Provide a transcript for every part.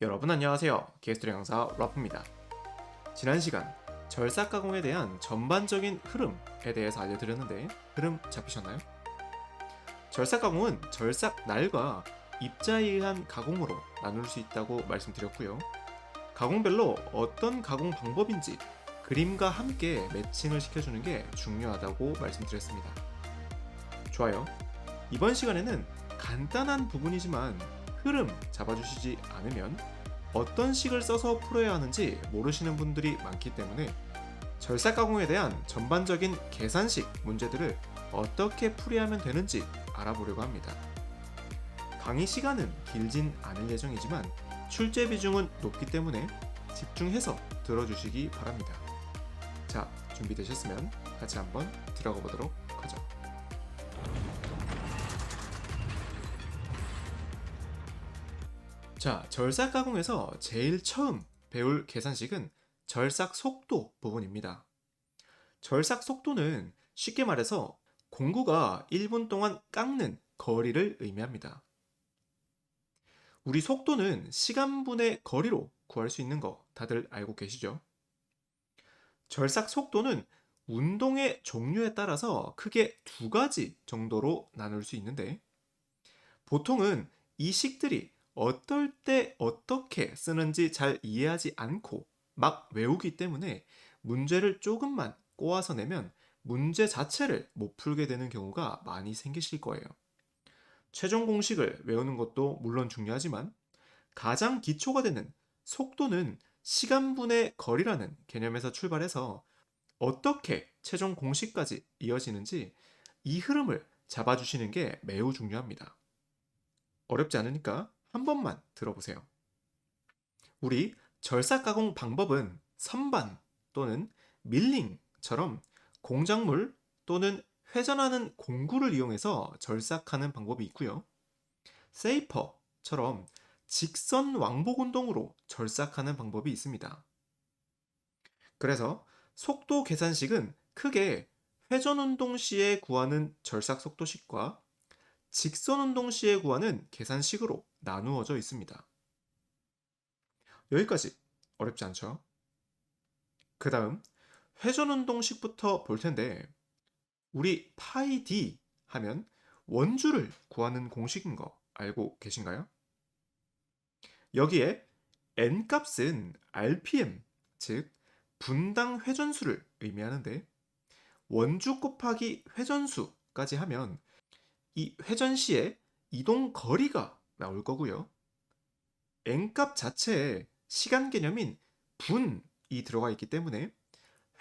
여러분 안녕하세요. 게스트 강사 라프입니다. 지난 시간 절삭 가공에 대한 전반적인 흐름에 대해서 알려드렸는데 흐름 잡히셨나요? 절삭 가공은 절삭 날과 입자에 의한 가공으로 나눌 수 있다고 말씀드렸고요. 가공별로 어떤 가공 방법인지 그림과 함께 매칭을 시켜주는 게 중요하다고 말씀드렸습니다. 좋아요. 이번 시간에는 간단한 부분이지만 흐름 잡아주시지 않으면 어떤 식을 써서 풀어야 하는지 모르시는 분들이 많기 때문에 절삭 가공에 대한 전반적인 계산식 문제들을 어떻게 풀이하면 되는지 알아보려고 합니다. 강의 시간은 길진 않을 예정이지만 출제 비중은 높기 때문에 집중해서 들어주시기 바랍니다. 자, 준비되셨으면 같이 한번 들어가 보도록 하죠. 자, 절삭 가공에서 제일 처음 배울 계산식은 절삭 속도 부분입니다. 절삭 속도는 쉽게 말해서 공구가 1분 동안 깎는 거리를 의미합니다. 우리 속도는 시간분의 거리로 구할 수 있는 거 다들 알고 계시죠? 절삭 속도는 운동의 종류에 따라서 크게 두 가지 정도로 나눌 수 있는데 보통은 이 식들이 어떨 때 어떻게 쓰는지 잘 이해하지 않고 막 외우기 때문에 문제를 조금만 꼬아서 내면 문제 자체를 못 풀게 되는 경우가 많이 생기실 거예요. 최종 공식을 외우는 것도 물론 중요하지만 가장 기초가 되는 속도는 시간분의 거리라는 개념에서 출발해서 어떻게 최종 공식까지 이어지는지 이 흐름을 잡아주시는 게 매우 중요합니다. 어렵지 않으니까 한 번만 들어보세요. 우리 절삭 가공 방법은 선반 또는 밀링처럼 공작물 또는 회전하는 공구를 이용해서 절삭하는 방법이 있고요. 세이퍼처럼 직선 왕복 운동으로 절삭하는 방법이 있습니다. 그래서 속도 계산식은 크게 회전 운동 시에 구하는 절삭 속도식과 직선 운동 시에 구하는 계산식으로 나누어져 있습니다. 여기까지 어렵지 않죠? 그 다음 회전 운동식부터 볼 텐데 우리 파이 d 하면 원주를 구하는 공식인 거 알고 계신가요? 여기에 n 값은 rpm, 즉 분당 회전수를 의미하는데 원주 곱하기 회전수까지 하면 이 회전 시에 이동 거리가 나올 거고요. n값 자체에 시간 개념인 분이 들어가 있기 때문에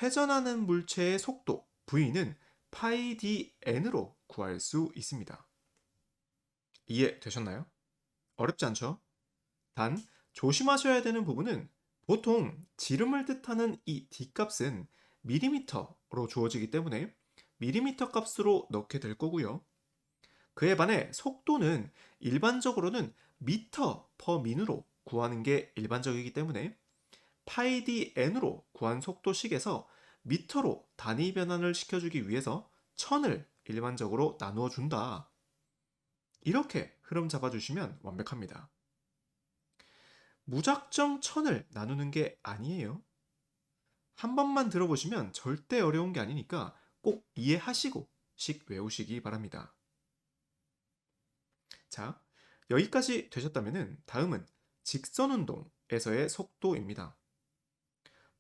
회전하는 물체의 속도 v는 파이 dn으로 구할 수 있습니다. 이해되셨나요? 어렵지 않죠? 단 조심하셔야 되는 부분은 보통 지름을 뜻하는 이 d값은 밀리미터로 주어지기 때문에 밀리미터 값으로 넣게 될 거고요. 그에 반해 속도는 일반적으로는 미터 퍼 민으로 구하는 게 일반적이기 때문에 파이 dn으로 구한 속도식에서 미터로 단위 변환을 시켜주기 위해서 1000을 일반적으로 나누어 준다. 이렇게 흐름 잡아주시면 완벽합니다. 무작정 1000을 나누는 게 아니에요. 한 번만 들어보시면 절대 어려운 게 아니니까 꼭 이해하시고 식 외우시기 바랍니다. 자, 여기까지 되셨다면 다음은 직선 운동에서의 속도입니다.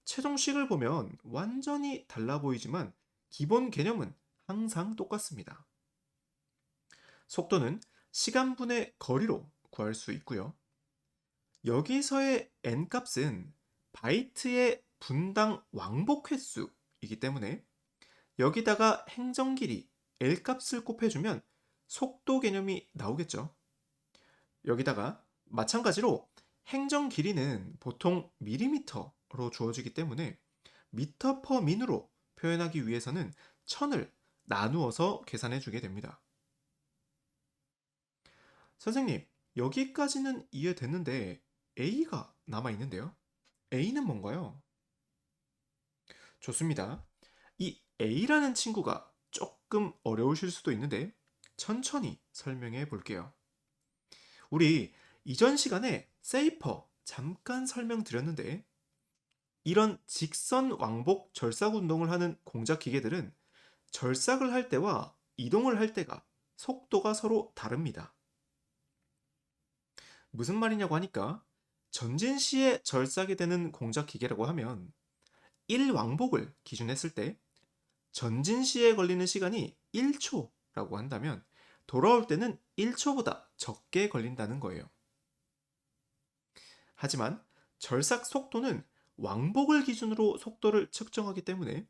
최종식을 보면 완전히 달라 보이지만 기본 개념은 항상 똑같습니다. 속도는 시간분의 거리로 구할 수 있고요. 여기서의 n 값은 바이트의 분당 왕복 횟수이기 때문에 여기다가 행정 길이 l 값을 곱해주면 속도 개념이 나오겠죠. 여기다가 마찬가지로 행정 길이는 보통 밀리미터로 주어지기 때문에 미터 퍼 민으로 표현하기 위해서는 1000을 나누어서 계산해 주게 됩니다. 선생님, 여기까지는 이해됐는데 A가 남아있는데요. A는 뭔가요? 좋습니다. 이 A라는 친구가 조금 어려우실 수도 있는데 천천히 설명해 볼게요. 우리 이전 시간에 세이퍼 잠깐 설명드렸는데 이런 직선 왕복 절삭 운동을 하는 공작 기계들은 절삭을 할 때와 이동을 할 때가 속도가 서로 다릅니다. 무슨 말이냐고 하니까 전진 시에 절삭이 되는 공작 기계라고 하면 1왕복을 기준했을 때 전진 시에 걸리는 시간이 1초라고 한다면 돌아올 때는 1초보다 적게 걸린다는 거예요. 하지만 절삭 속도는 왕복을 기준으로 속도를 측정하기 때문에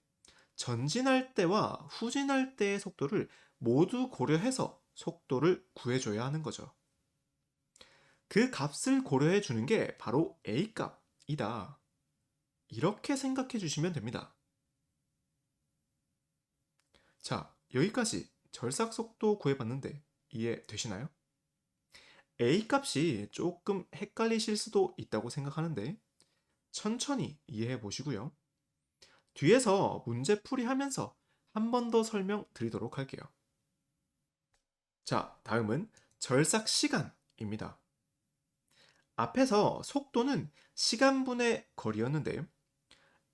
전진할 때와 후진할 때의 속도를 모두 고려해서 속도를 구해줘야 하는 거죠. 그 값을 고려해 주는 게 바로 A 값이다. 이렇게 생각해 주시면 됩니다. 자, 여기까지 절삭 속도 구해봤는데 이해되시나요? A 값이 조금 헷갈리실 수도 있다고 생각하는데 천천히 이해해 보시고요. 뒤에서 문제풀이 하면서 한 번 더 설명드리도록 할게요. 자, 다음은 절삭 시간입니다. 앞에서 속도는 시간분의 거리였는데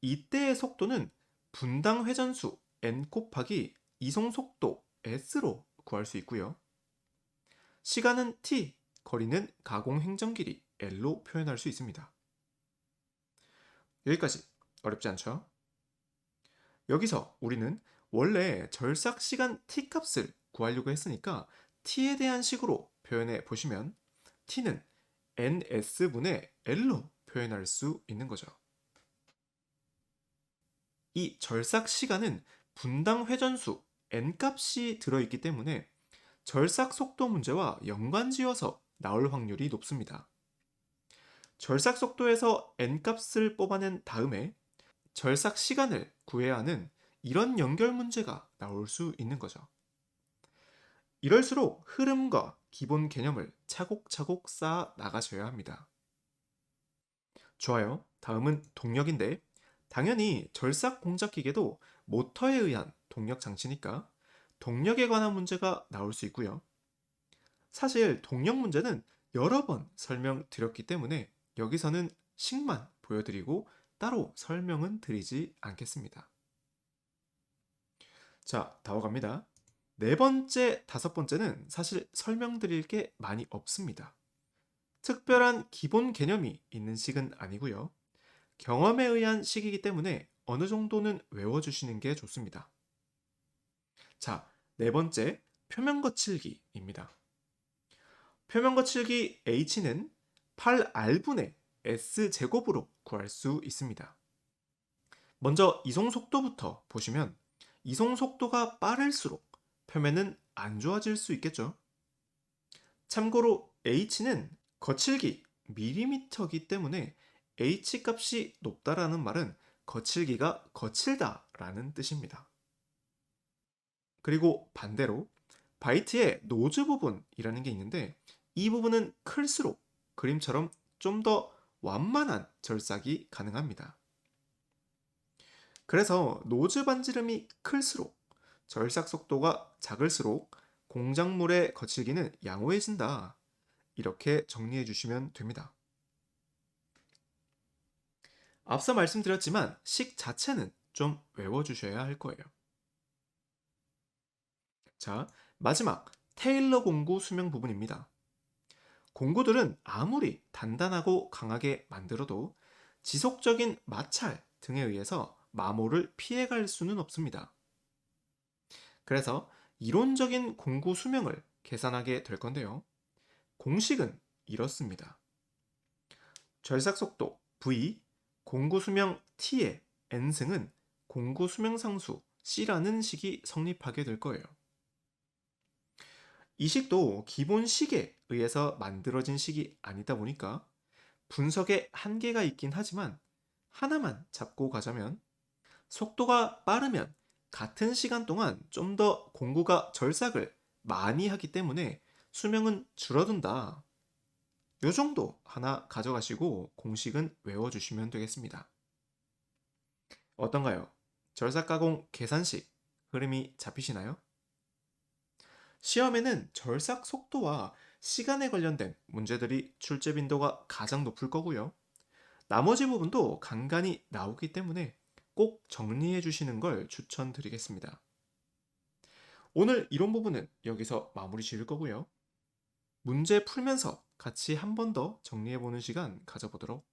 이때의 속도는 분당 회전수 n 곱하기 이송 속도 s로 구할 수 있고요. 시간은 t, 거리는 가공 행정 길이 l로 표현할 수 있습니다. 여기까지 어렵지 않죠? 여기서 우리는 원래 절삭 시간 t 값을 구하려고 했으니까 t에 대한 식으로 표현해 보시면 t는 ns분의 l로 표현할 수 있는 거죠. 이 절삭 시간은 분당 회전수 n값이 들어있기 때문에 절삭 속도 문제와 연관지어서 나올 확률이 높습니다. 절삭 속도에서 n값을 뽑아낸 다음에 절삭 시간을 구해야 하는 이런 연결 문제가 나올 수 있는 거죠. 이럴수록 흐름과 기본 개념을 차곡차곡 쌓아 나가셔야 합니다. 좋아요. 다음은 동력인데 당연히 절삭 공작 기계도 모터에 의한 동력 장치니까 동력에 관한 문제가 나올 수 있고요. 사실 동력 문제는 여러 번 설명드렸기 때문에 여기서는 식만 보여드리고 따로 설명은 드리지 않겠습니다. 자, 다와갑니다. 네 번째, 다섯 번째는 사실 설명드릴 게 많이 없습니다. 특별한 기본 개념이 있는 식은 아니고요. 경험에 의한 식이기 때문에 어느 정도는 외워주시는 게 좋습니다. 자, 네 번째, 표면 거칠기입니다. 표면 거칠기 H는 8R분의 S제곱으로 구할 수 있습니다. 먼저 이송 속도부터 보시면 이송 속도가 빠를수록 표면은 안 좋아질 수 있겠죠. 참고로 H는 거칠기 밀리미터이기 때문에 H 값이 높다라는 말은 거칠기가 거칠다라는 뜻입니다. 그리고 반대로 바이트의 노즈 부분이라는 게 있는데 이 부분은 클수록 그림처럼 좀 더 완만한 절삭이 가능합니다. 그래서 노즈 반지름이 클수록 절삭 속도가 작을수록 공작물의 거칠기는 양호해진다. 이렇게 정리해 주시면 됩니다. 앞서 말씀드렸지만 식 자체는 좀 외워주셔야 할 거예요. 자, 마지막 테일러 공구 수명 부분입니다. 공구들은 아무리 단단하고 강하게 만들어도 지속적인 마찰 등에 의해서 마모를 피해갈 수는 없습니다. 그래서 이론적인 공구 수명을 계산하게 될 건데요. 공식은 이렇습니다. 절삭 속도 V, 공구 수명 T의 n승은 공구 수명 상수 C라는 식이 성립하게 될 거예요. 이 식도 기본 식에 의해서 만들어진 식이 아니다 보니까 분석에 한계가 있긴 하지만 하나만 잡고 가자면 속도가 빠르면 같은 시간 동안 좀 더 공구가 절삭을 많이 하기 때문에 수명은 줄어든다. 요 정도 하나 가져가시고 공식은 외워주시면 되겠습니다. 어떤가요? 절삭 가공 계산식 흐름이 잡히시나요? 시험에는 절삭 속도와 시간에 관련된 문제들이 출제 빈도가 가장 높을 거고요. 나머지 부분도 간간히 나오기 때문에 꼭 정리해 주시는 걸 추천드리겠습니다. 오늘 이론 부분은 여기서 마무리 지을 거고요. 문제 풀면서 같이 한 번 더 정리해 보는 시간 가져보도록.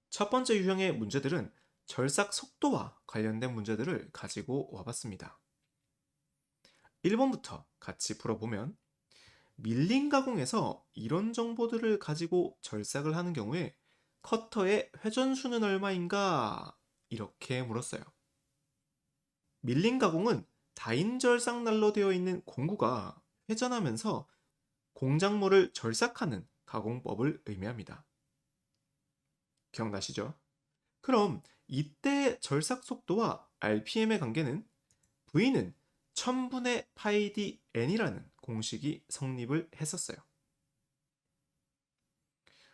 첫 번째 유형의 문제들은 절삭 속도와 관련된 문제들을 가지고 와봤습니다. 1번부터 같이 풀어보면 밀링 가공에서 이런 정보들을 가지고 절삭을 하는 경우에 커터의 회전수는 얼마인가? 이렇게 물었어요. 밀링 가공은 다인절삭 난로 되어 있는 공구가 회전하면서 공작물을 절삭하는 가공법을 의미합니다. 기억나시죠? 그럼 이때 절삭 속도와 RPM의 관계는 V는 1000분의 파이 d n이라는 공식이 성립을 했었어요.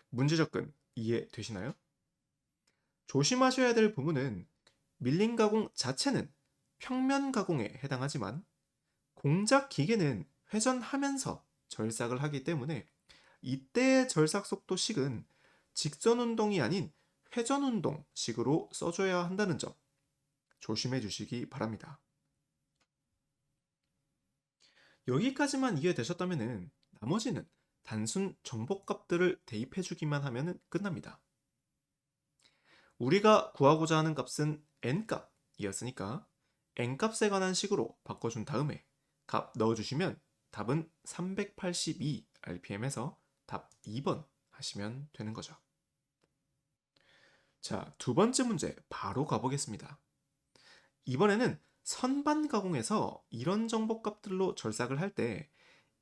문제 접근 이해되시나요? 조심하셔야 될 부분은 밀링 가공 자체는 평면 가공에 해당하지만 공작 기계는 회전하면서 절삭을 하기 때문에 이때의 절삭 속도식은 직선 운동이 아닌 회전 운동식으로 써줘야 한다는 점 조심해 주시기 바랍니다. 여기까지만 이해되셨다면 나머지는 단순 정보값들을 대입해 주기만 하면 끝납니다. 우리가 구하고자 하는 값은 n값이었으니까 n값에 관한 식으로 바꿔준 다음에 값 넣어주시면 답은 382 rpm에서 답 2번 하시면 되는 거죠. 자, 두 번째 문제 바로 가보겠습니다. 이번에는 선반 가공에서 이런 정보값들로 절삭을 할 때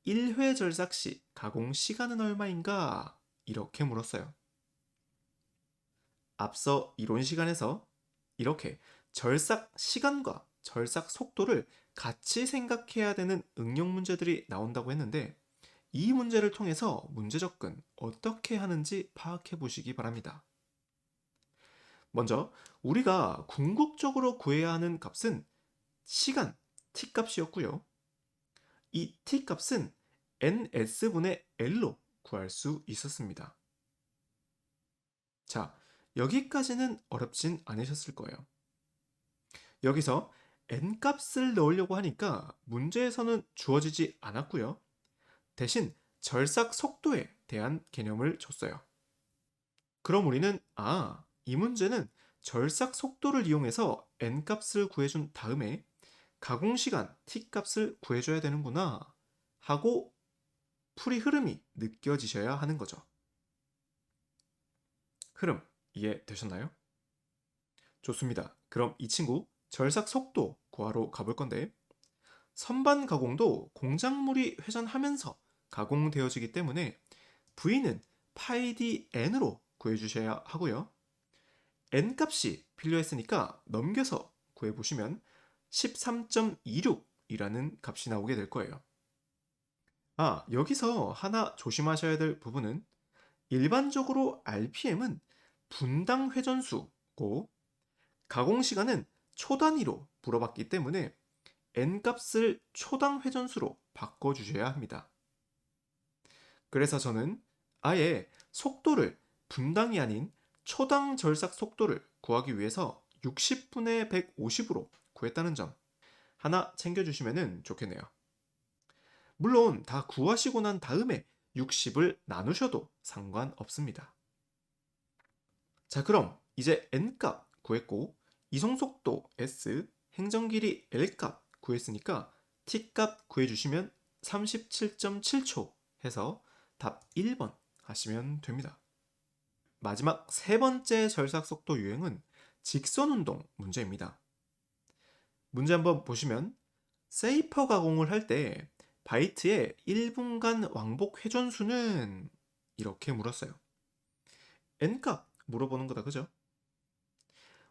1회 절삭 시 가공 시간은 얼마인가? 이렇게 물었어요. 앞서 이론 시간에서 이렇게 절삭 시간과 절삭 속도를 같이 생각해야 되는 응용 문제들이 나온다고 했는데 이 문제를 통해서 문제 접근 어떻게 하는지 파악해 보시기 바랍니다. 먼저 우리가 궁극적으로 구해야 하는 값은 시간 t 값이었고요. 이 t 값은 ns분의 l로 구할 수 있었습니다. 자, 여기까지는 어렵진 않으셨을 거예요. 여기서 n값을 넣으려고 하니까 문제에서는 주어지지 않았고요. 대신 절삭 속도에 대한 개념을 줬어요. 그럼 우리는 이 문제는 절삭 속도를 이용해서 n값을 구해준 다음에 가공시간 t값을 구해줘야 되는구나 하고 풀이 흐름이 느껴지셔야 하는 거죠. 흐름 이해되셨나요? 좋습니다. 그럼 이 친구 절삭 속도 구하러 가볼 건데 선반 가공도 공작물이 회전하면서 가공되어지기 때문에 V는 파이 d n으로 구해주셔야 하고요. n 값이 필요했으니까 넘겨서 구해보시면 13.26이라는 값이 나오게 될 거예요. 여기서 하나 조심하셔야 될 부분은 일반적으로 RPM은 분당 회전수고 가공시간은 초 단위로 물어봤기 때문에 n값을 초당 회전수로 바꿔주셔야 합니다. 그래서 저는 아예 속도를 분당이 아닌 초당 절삭 속도를 구하기 위해서 60분의 150으로 구했다는 점 하나 챙겨주시면 좋겠네요. 물론 다 구하시고 난 다음에 60을 나누셔도 상관없습니다. 자, 그럼 이제 n값 구했고 이송속도 s, 행정길이 l값 구했으니까 t값 구해주시면 37.7초 해서 답 1번 하시면 됩니다. 마지막 세 번째 절삭속도 유형은 직선운동 문제입니다. 문제 한번 보시면 세이퍼 가공을 할 때 바이트의 1분간 왕복 회전수는 이렇게 물었어요. n값 물어보는 거다, 그죠?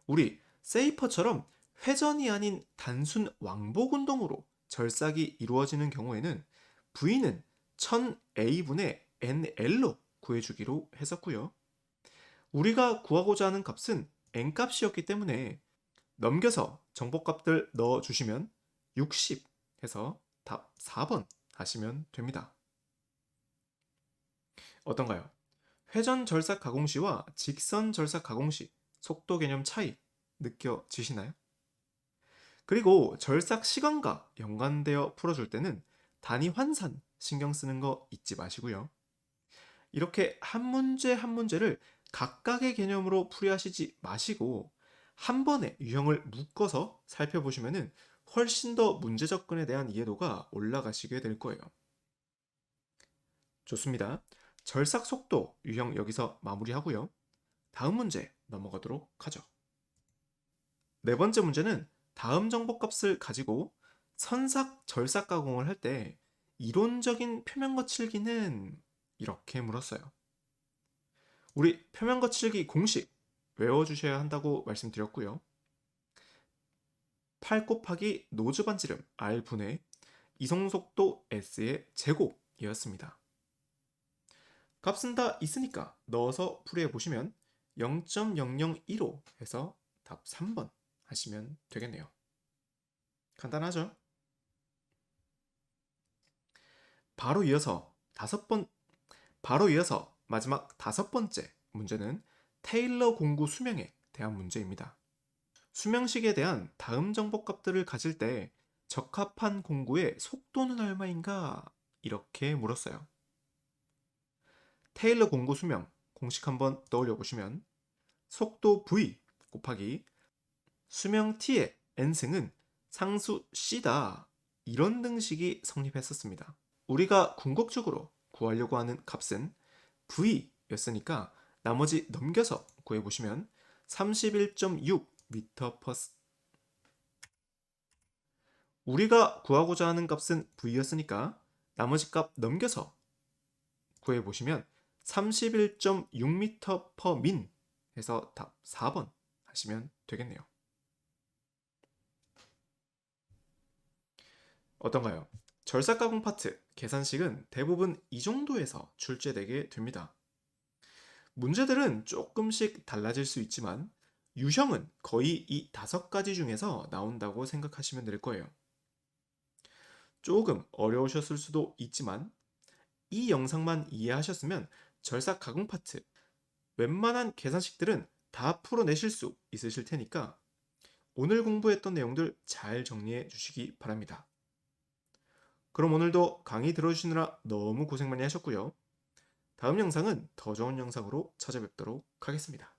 우리 세이퍼처럼 회전이 아닌 단순 왕복 운동으로 절삭이 이루어지는 경우에는 V는 1000A분의 NL로 구해주기로 했었고요. 우리가 구하고자 하는 값은 n값이었기 때문에 넘겨서 정보값들 넣어주시면 60 해서 답 4번 하시면 됩니다. 어떤가요? 회전 절삭 가공시와 직선 절삭 가공시 속도 개념 차이 느껴지시나요? 그리고 절삭 시간과 연관되어 풀어줄 때는 단위 환산 신경 쓰는 거 잊지 마시고요. 이렇게 한 문제 한 문제를 각각의 개념으로 풀이하시지 마시고 한 번에 유형을 묶어서 살펴보시면 훨씬 더 문제 접근에 대한 이해도가 올라가시게 될 거예요. 좋습니다. 절삭 속도 유형 여기서 마무리하고요. 다음 문제 넘어가도록 하죠. 네 번째 문제는 다음 정보값을 가지고 선삭, 절삭 가공을 할 때 이론적인 표면 거칠기는 이렇게 물었어요. 우리 표면 거칠기 공식 외워주셔야 한다고 말씀드렸고요. 8 곱하기 노즈 반지름 R분의 이송속도 S의 제곱이었습니다. 값은 다 있으니까 넣어서 풀이해 보시면 0.0015 해서 답 3번 하시면 되겠네요. 간단하죠? 바로 이어서 마지막 5번째 문제는 테일러 공구 수명에 대한 문제입니다. 수명식에 대한 다음 정보값들을 가질 때 적합한 공구의 속도는 얼마인가? 이렇게 물었어요. 테일러 공구 수명 공식 한번 떠올려 보시면 속도 v 곱하기 수명 t의 n승은 상수 c다. 이런 등식이 성립했었습니다. 우리가 궁극적으로 구하려고 하는 값은 v였으니까 나머지 넘겨서 구해보시면 31.6 m/s 우리가 구하고자 하는 값은 v였으니까 나머지 값 넘겨서 구해보시면 31.6m/min 해서 답 4번 하시면 되겠네요. 어떤가요? 절삭 가공 파트 계산식은 대부분 이 정도에서 출제되게 됩니다. 문제들은 조금씩 달라질 수 있지만 유형은 거의 이 5가지 중에서 나온다고 생각하시면 될 거예요. 조금 어려우셨을 수도 있지만 이 영상만 이해하셨으면 절삭 가공 파트 웬만한 계산식들은 다 풀어내실 수 있으실 테니까 오늘 공부했던 내용들 잘 정리해 주시기 바랍니다. 그럼 오늘도 강의 들어주시느라 너무 고생 많이 하셨고요. 다음 영상은 더 좋은 영상으로 찾아뵙도록 하겠습니다.